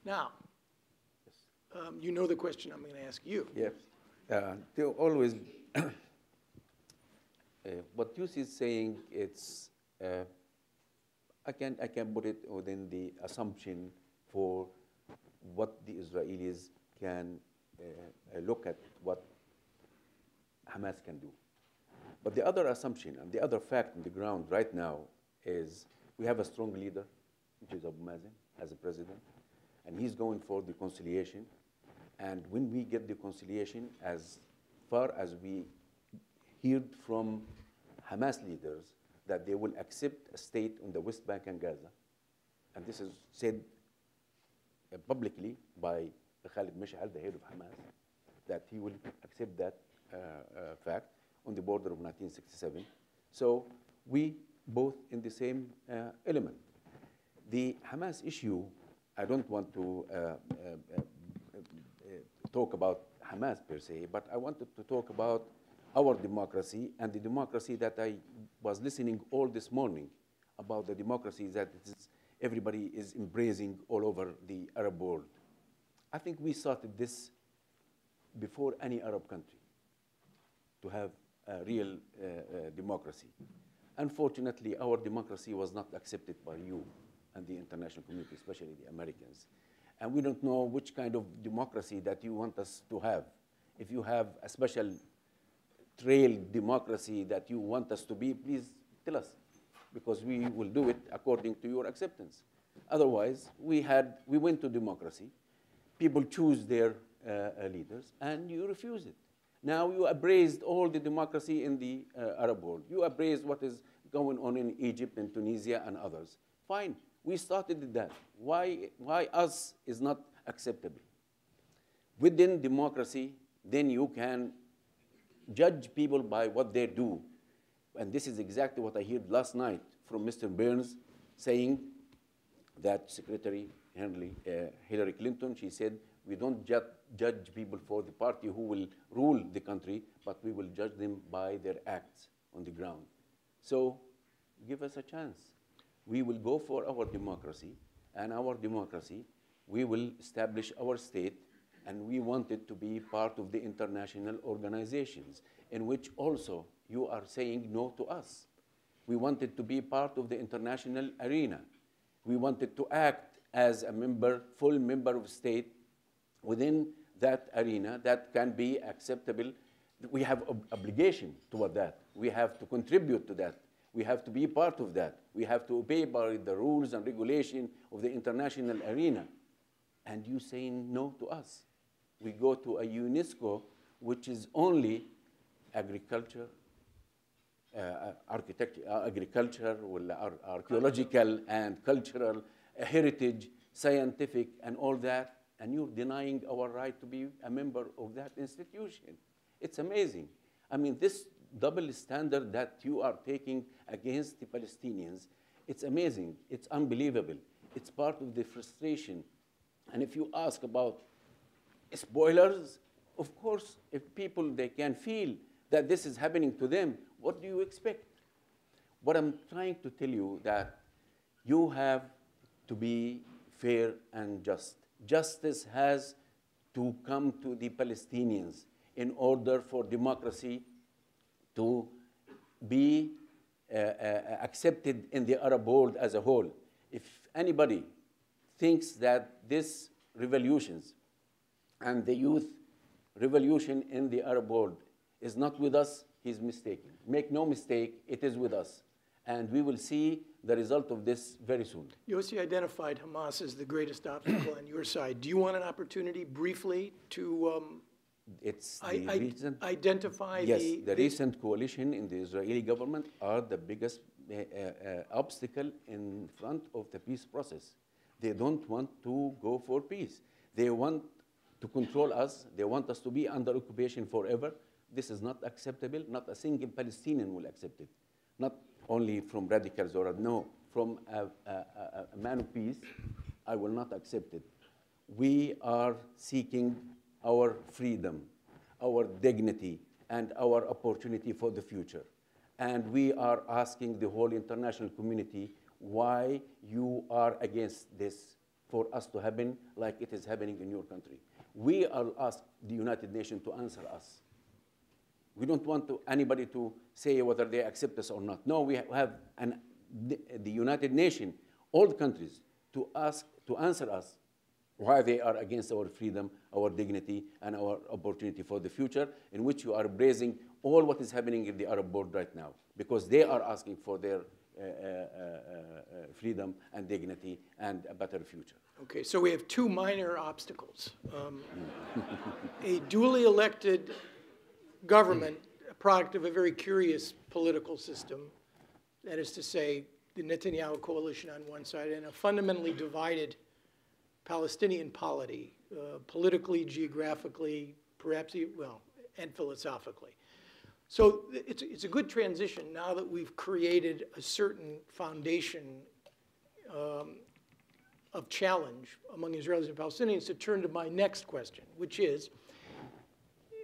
Now, you know the question I'm going to ask you. Yes. They always, what Yusuf is saying, it's, I can put it within the assumption for what the Israelis can look at what Hamas can do. But the other assumption and the other fact on the ground right now is we have a strong leader, which is Abu Mazen, as a president, and he's going for the conciliation. And when we get the conciliation, as far as we heard from Hamas leaders that they will accept a state on the West Bank and Gaza, and this is said publicly by Khalid Mashal, the head of Hamas, that he will accept that fact on the border of 1967. So we both in the same element. The Hamas issue, I don't want to talk about Hamas per se, but I wanted to talk about our democracy and the democracy that I was listening all this morning about the democracy that everybody is embracing all over the Arab world. I think we started this before any Arab country to have a real democracy. Unfortunately, our democracy was not accepted by you and the international community, especially the Americans. And we don't know which kind of democracy that you want us to have. If you have a special trail democracy that you want us to be, please tell us, because we will do it according to your acceptance. Otherwise, we went to democracy. People choose their leaders, and you refuse it. Now you embraced all the democracy in the Arab world. You embraced what is going on in Egypt and Tunisia and others. Fine, we started that. Why us is not acceptable? Within democracy, then you can judge people by what they do. And this is exactly what I heard last night from Mr. Burns saying that Secretary Hillary Clinton, she said, we don't judge people for the party who will rule the country, but we will judge them by their acts on the ground. So give us a chance. We will go for our democracy, and our democracy, we will establish our state, and we want it to be part of the international organizations, in which also you are saying no to us. We want it to be part of the international arena. We want it to act as a member, full member of state within that arena that can be acceptable. We have obligation toward that. We have to contribute to that. We have to be part of that. We have to obey by the rules and regulation of the international arena. And you saying no to us. We go to a UNESCO, which is only agriculture, agriculture, archaeological and cultural, heritage, scientific, and all that, and you're denying our right to be a member of that institution. It's amazing. I mean, this double standard that you are taking against the Palestinians, it's amazing. It's unbelievable. It's part of the frustration. And if you ask about spoilers, of course, if people, they can feel that this is happening to them, what do you expect? What I'm trying to tell you that you have to be fair and just. Justice has to come to the Palestinians in order for democracy to be accepted in the Arab world as a whole. If anybody thinks that these revolutions and the youth revolution in the Arab world is not with us, he's mistaken. Make no mistake, it is with us. And we will see the result of this very soon. Yossi identified Hamas as the greatest obstacle on your side. Do you want an opportunity briefly to identify the recent coalition in the Israeli government are the biggest obstacle in front of the peace process. They don't want to go for peace. They want to control us. They want us to be under occupation forever. This is not acceptable. Not a single Palestinian will accept it. Not only from radicals or no, from a man of peace, I will not accept it. We are seeking our freedom, our dignity, and our opportunity for the future. And we are asking the whole international community why you are against this for us to happen like it is happening in your country. We are asked the United Nations to answer us. We don't want anybody to say whether they accept us or not. No, we have the United Nations, all the countries, to answer us why they are against our freedom, our dignity, and our opportunity for the future, in which you are praising all what is happening in the Arab world right now, because they are asking for their freedom and dignity and a better future. Okay, so we have two minor obstacles. A duly elected government, a product of a very curious political system, that is to say, the Netanyahu coalition on one side, and a fundamentally divided Palestinian polity, politically, geographically, perhaps, well, and philosophically. So it's a good transition now that we've created a certain foundation of challenge among Israelis and Palestinians to turn to my next question, which is,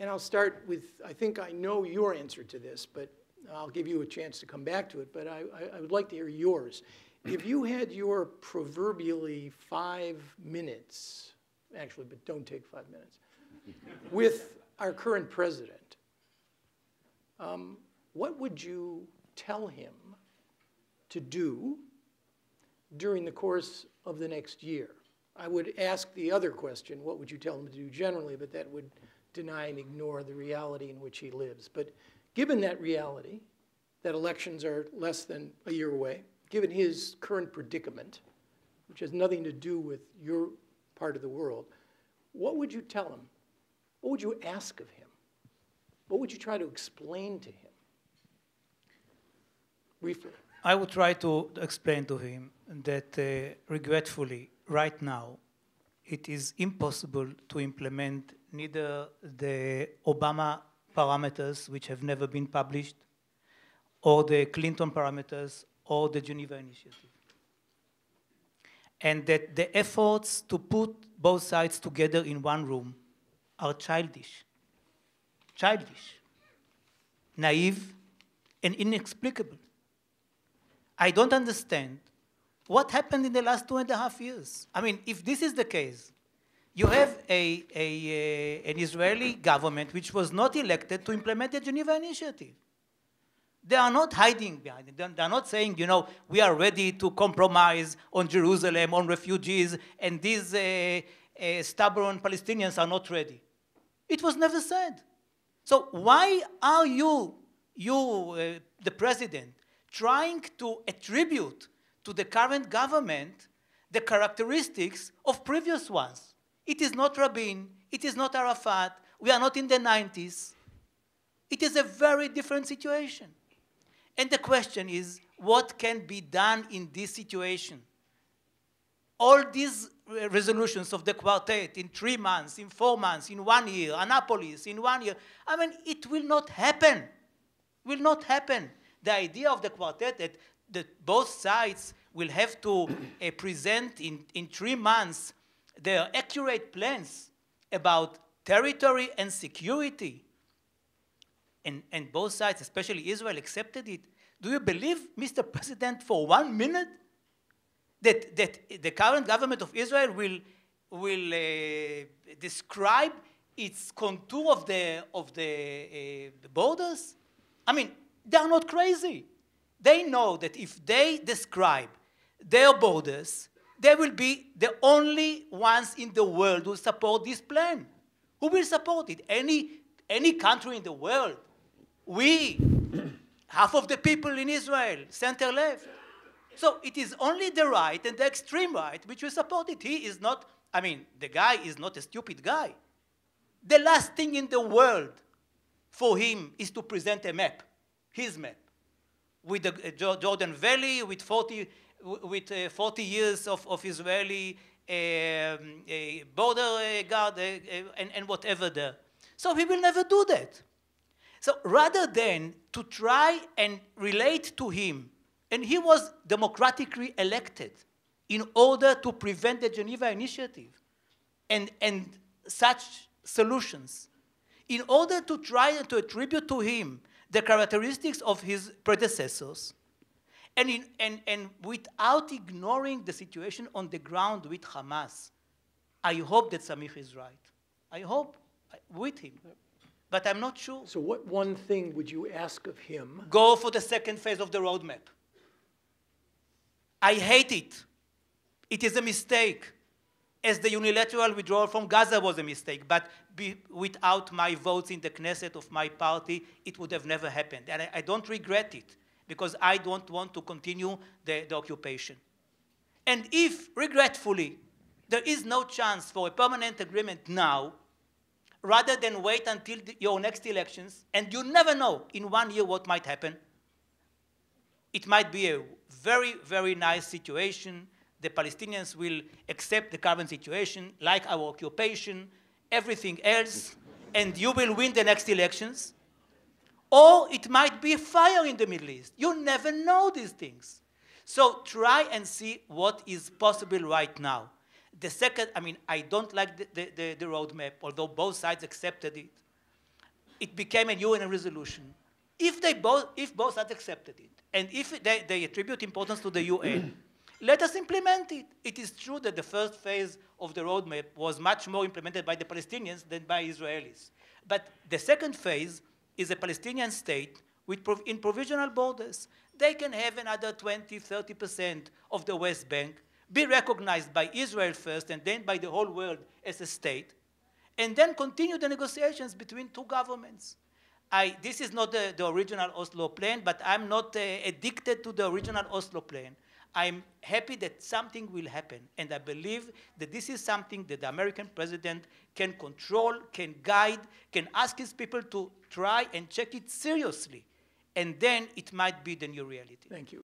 and I'll start with, I think I know your answer to this, but I'll give you a chance to come back to it, but I would like to hear yours. If you had your proverbially 5 minutes, actually, but don't take 5 minutes, with our current president, what would you tell him to do during the course of the next year? I would ask the other question, what would you tell him to do generally, but that would deny and ignore the reality in which he lives. But given that reality, that elections are less than a year away, given his current predicament, which has nothing to do with your part of the world, what would you tell him? What would you ask of him? What would you try to explain to him? Briefly. I would try to explain to him that, regretfully, right now, it is impossible to implement neither the Obama parameters, which have never been published, or the Clinton parameters, or the Geneva Initiative. And that the efforts to put both sides together in one room are childish, naive, and inexplicable. I don't understand what happened in the last 2.5 years. I mean, if this is the case, you have an Israeli government which was not elected to implement the Geneva Initiative. They are not hiding behind it. They are not saying, you know, we are ready to compromise on Jerusalem, on refugees, and these stubborn Palestinians are not ready. It was never said. So why are you, the president, trying to attribute to the current government the characteristics of previous ones? It is not Rabin, it is not Arafat, we are not in the 90s. It is a very different situation. And the question is, what can be done in this situation? All these resolutions of the quartet in 3 months, in 4 months, in 1 year, Annapolis in 1 year, I mean, it will not happen. Will not happen. The idea of the quartet that both sides will have to present in 3 months their accurate plans about territory and security, and both sides, especially Israel, accepted it. Do you believe, Mr. President, for 1 minute that the current government of Israel will describe its contour of the borders? I mean, they are not crazy. They know that if they describe their borders, they will be the only ones in the world who support this plan. Who will support it? Any country in the world. We, half of the people in Israel, center-left. So it is only the right and the extreme right which will support it. He is not, I mean, the guy is not a stupid guy. The last thing in the world for him is to present a map, his map, with the Jordan Valley, with 40 years of Israeli border guard and whatever there. So he will never do that. So rather than to try and relate to him, and he was democratically elected in order to prevent the Geneva Initiative and such solutions, in order to try and to attribute to him the characteristics of his predecessors, And without ignoring the situation on the ground with Hamas, I hope that Samir is right. I hope with him. But I'm not sure. So what one thing would you ask of him? Go for the second phase of the roadmap. I hate it. It is a mistake, as the unilateral withdrawal from Gaza was a mistake. But without my votes in the Knesset of my party, it would have never happened. And I don't regret it, because I don't want to continue the occupation. And if, regretfully, there is no chance for a permanent agreement now, rather than wait until your next elections, and you never know in 1 year what might happen, it might be a very, very nice situation. The Palestinians will accept the current situation, like our occupation, everything else, and you will win the next elections. Or it might be a fire in the Middle East. You never know these things. So try and see what is possible right now. The second, I mean, I don't like the roadmap, although both sides accepted it. It became a UN resolution. If both sides accepted it, and if they attribute importance to the UN, let us implement it. It is true that the first phase of the roadmap was much more implemented by the Palestinians than by Israelis. But the second phase is a Palestinian state in provisional borders. They can have another 20, 30% of the West Bank, be recognized by Israel first and then by the whole world as a state, and then continue the negotiations between two governments. This is not the original Oslo plan, but I'm not addicted to the original Oslo plan. I'm happy that something will happen, and I believe that this is something that the American president can control, can guide, can ask his people to try and check it seriously, and then it might be the new reality. Thank you.